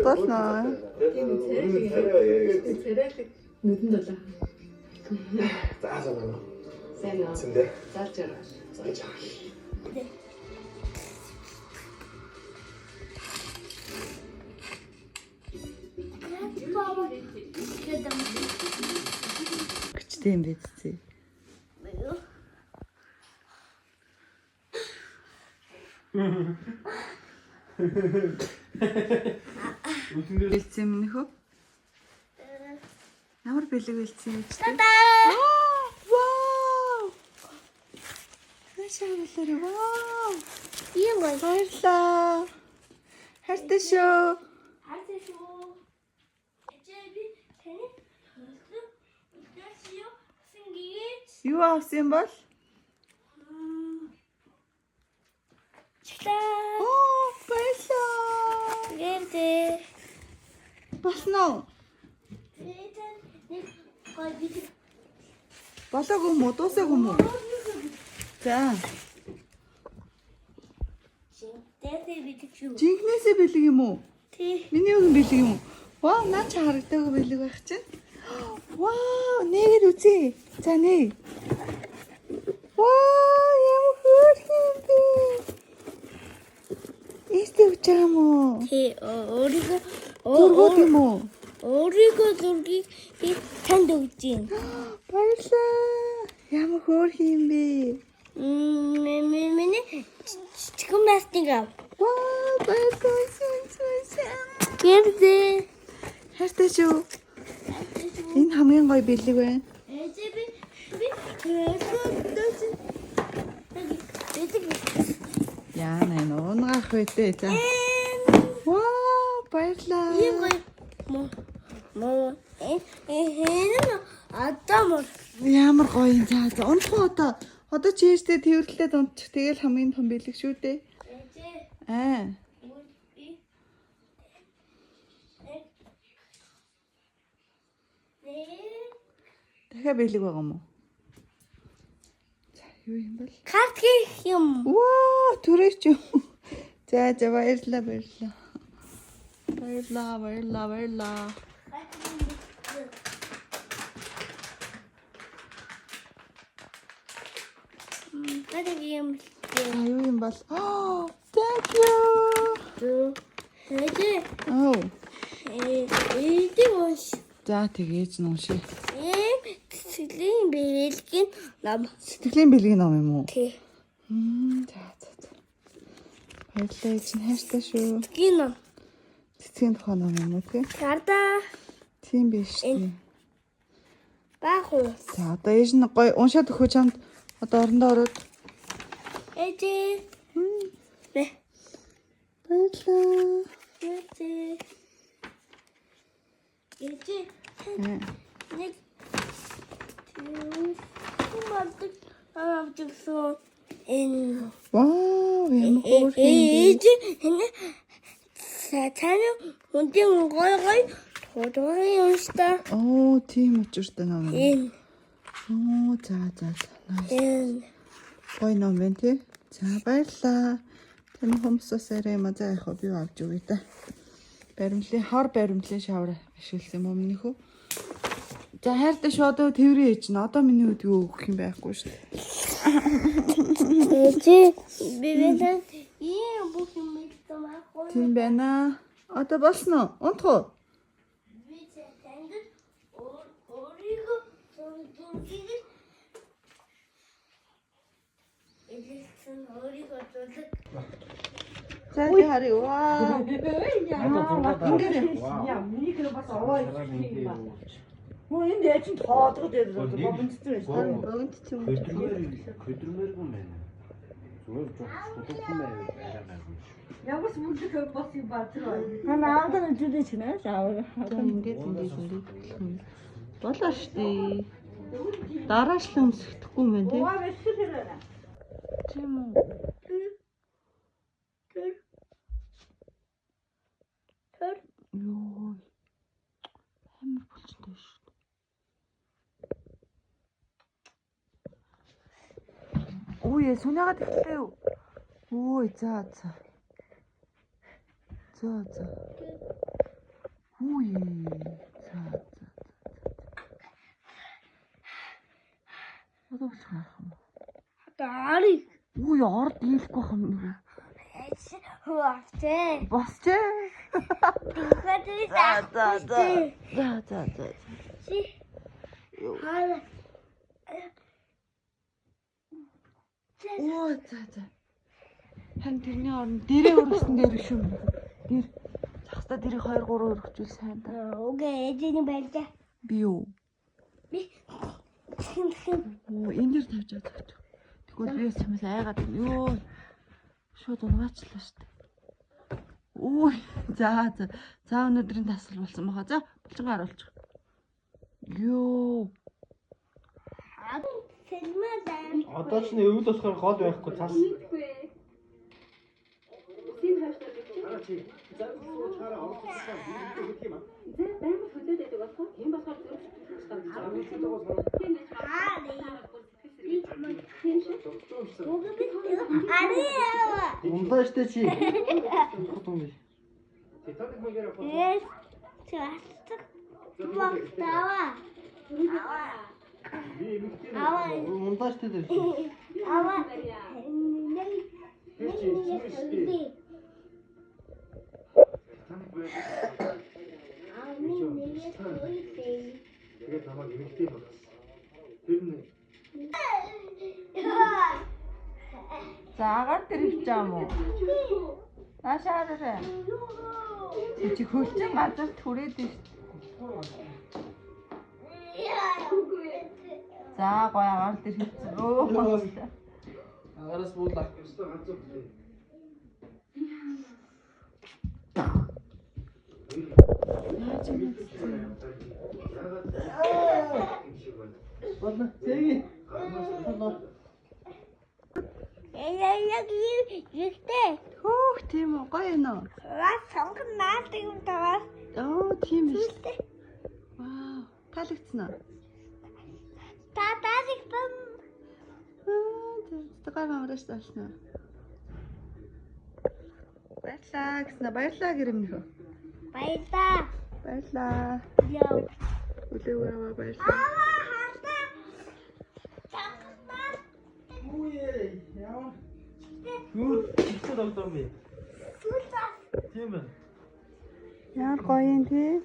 Болно. Тийм царайлаг нүдэнд болоо. Заасаа. Сайн уу? Зэндээ. Зааж байгаа. Зааж байгаа. Гүчтэй юм бэ цээ. Бэлцэн минь хөө? Ямар бэлэг бэлцэн гэж тэ? Вау! Хашаа бэлэр вау! Ийм гоё. Баярлаа. Хайртай шүү. Хайртай шүү. Эцэби таны хөсөв өдөөсөө сингээд Юу авсан бол? чилээ. Оо, баярлаа. Гэрдэ. Болно уу? Эцэн нэг гоё бит. Болоог юм уу? Дуусааг юм уу? За. Тэтэй бит шүү. Жинхнээсээ бэлэг юм уу? Тий. Миний өгөн бэлэг юм уу? Вау, наа чи харагдаагүй бэлэг байх чинь. Вау, нээгээд үзье. За нээ. Вау, ямар хөөрхөн бэ? Эстэй үуч байгаа юм уу? Тий. Өөрийгөө Зургууд юм уу? өөрийгөө зургийг би танд өгч юм. Баярлаа. Ямар хөөрхөн юм бэ? Миний чигэн мастинг ав. Вау, баярлаа. Гэрдэ. Хайртай шүү. Энэ хамгийн гоё бэлэг байна. Эцэби би өдөөс Яа нэ нуунгаах байдээ за. Вау, баярлаа. ийм гоё мо адам Ямар гоё юм за. Унтах одоо чи ээжтэй тэрвэрлээд унтчих. Тэгэл хамгийн том бэлэг шүү дээ. Аа. Дахиад бэлэг байгаа юм уу? За, юу юм бол? карт хийх юм. Вау, түрээч юм. За, баярлаа. Баярлаа. Карт юм. А юу юм бол? Thank you. Oh. Эдивш. За, тэгээж нууши. Сэтгэлийн бэлгийн нам. Сэтгэлийн бэлгийн ном юм уу? Тий. За. Баярлалаа чинь хайртай шүү. Гинэ. Цэцгийн тухай ном юм уу те? Карта. Тийм биш үү? Баах уу. За, одоо ээж нь гоё уншаад өгөх чамд одоо орондоо ороод. Эдэ. Бэ. Баярлалаа. Эдэ. Нэг мартик авчихсан. Вау, ямар хөөрхөн. Таны хүндийн гой тодорхой юмштай. Оо, тийм учиртай ном юм. Энэ Оо, за. энэ Гоё ном байна тий. За, баярлалаа. Таны хомсоос арай маа за яах вэ? Би авч өгье та. Хор баримтлын шавар ашигласан юм уу минийх үү? За хайртай шүү одоо тэрвэрээ ээж нь одоо миний үдгөө өгөх юм байхгүй шүү дээ. би бэлэн ийм бүх юм мэдсэн байхгүй. Тийм байна. Одоо болсон уу? Унтах уу? Би танд өөрийгөө зургийг элсэн өөрийгөө зургийг За би харъя. Вау. Яа, миний хэрэг бас овоо юм байна. Мөн энэ яа чин тоодгод байдаг бомбцтэй байна. Богинд юм. Хөдөлмөргүй юм байна. Зүгээр шулуухсан байгаад. Ямар ч мүлдэх бас юм ба тэр. Ханаад нь зүдэж нэ шавар. Ингээд. Болоо штий. Дараашлан өмсөхдөггүй юм байна тий. Овоо бэлтгэл хэрэг. Тийм үү? Йоо. Амар болчихсон шүү дээ. Ой, сүнэгээд ихтэй юу? Ой, за. Хүй. За. Одоо болох юм. Дари. Үй орд ийлэхгүй хам нэг. Хөөтэй. Босчээ. Тэгвэл За. чи хаа Оо за. Хан тэрний орон дээрээ өргөсөн дээр биш юм. Дэр. Захста дэрийг 2 3 өргөжүүл сайн да. окей эзэний байлаа. Би юу? Би Оо энэ дэр тавьж байгаа. Тэгвэл би чамаас айгаад байна. Йоо. Шууд унгаачлаа шүү дээ. Ой. За. За өнөөдрийн тасал болсон баха. За булчингаа харуулчих. Йоо. сэлмэдэн. Одоо ч нэ өвд болохоор гол байхгүй цаас. Мэдгүй. Син хааштай гэж. Аа чи. За чараа авчихсан. Бид юм аа. Зэ баймар хөдөөд байдаг болохоо тийм болохоор зөв Ундаа штэ чи. Хотон. Yes. Чаастах. Мактава. Ундаа штэ дээр. Ава. Тэгээд намайг эмэгтэй болсон. Тэр нь За агаар дээр хөвч юм уу? Наашаараа. Чи хөлчин газар түрээд биш. За гоё агаар дээр хөвсөн. Өө. агараас буулаа. Өстө ганцхан. Болно. Зэги. Яг юутэй. Хөөх тийм үү гоё нөө. Раз сонгон наад юм таваа. Оо тийм биш. Вау. Таалагдсан уу? Таалагдсан. Тэгвэл амарч таалсан уу? Баярлаа гэрэмнийхөө. Баярлаа. Яа. Үлэвээ баярлаа. Үе яа. Гүр ихтэй доктор бэ. Тийм ээ. Яар гоё юм тий.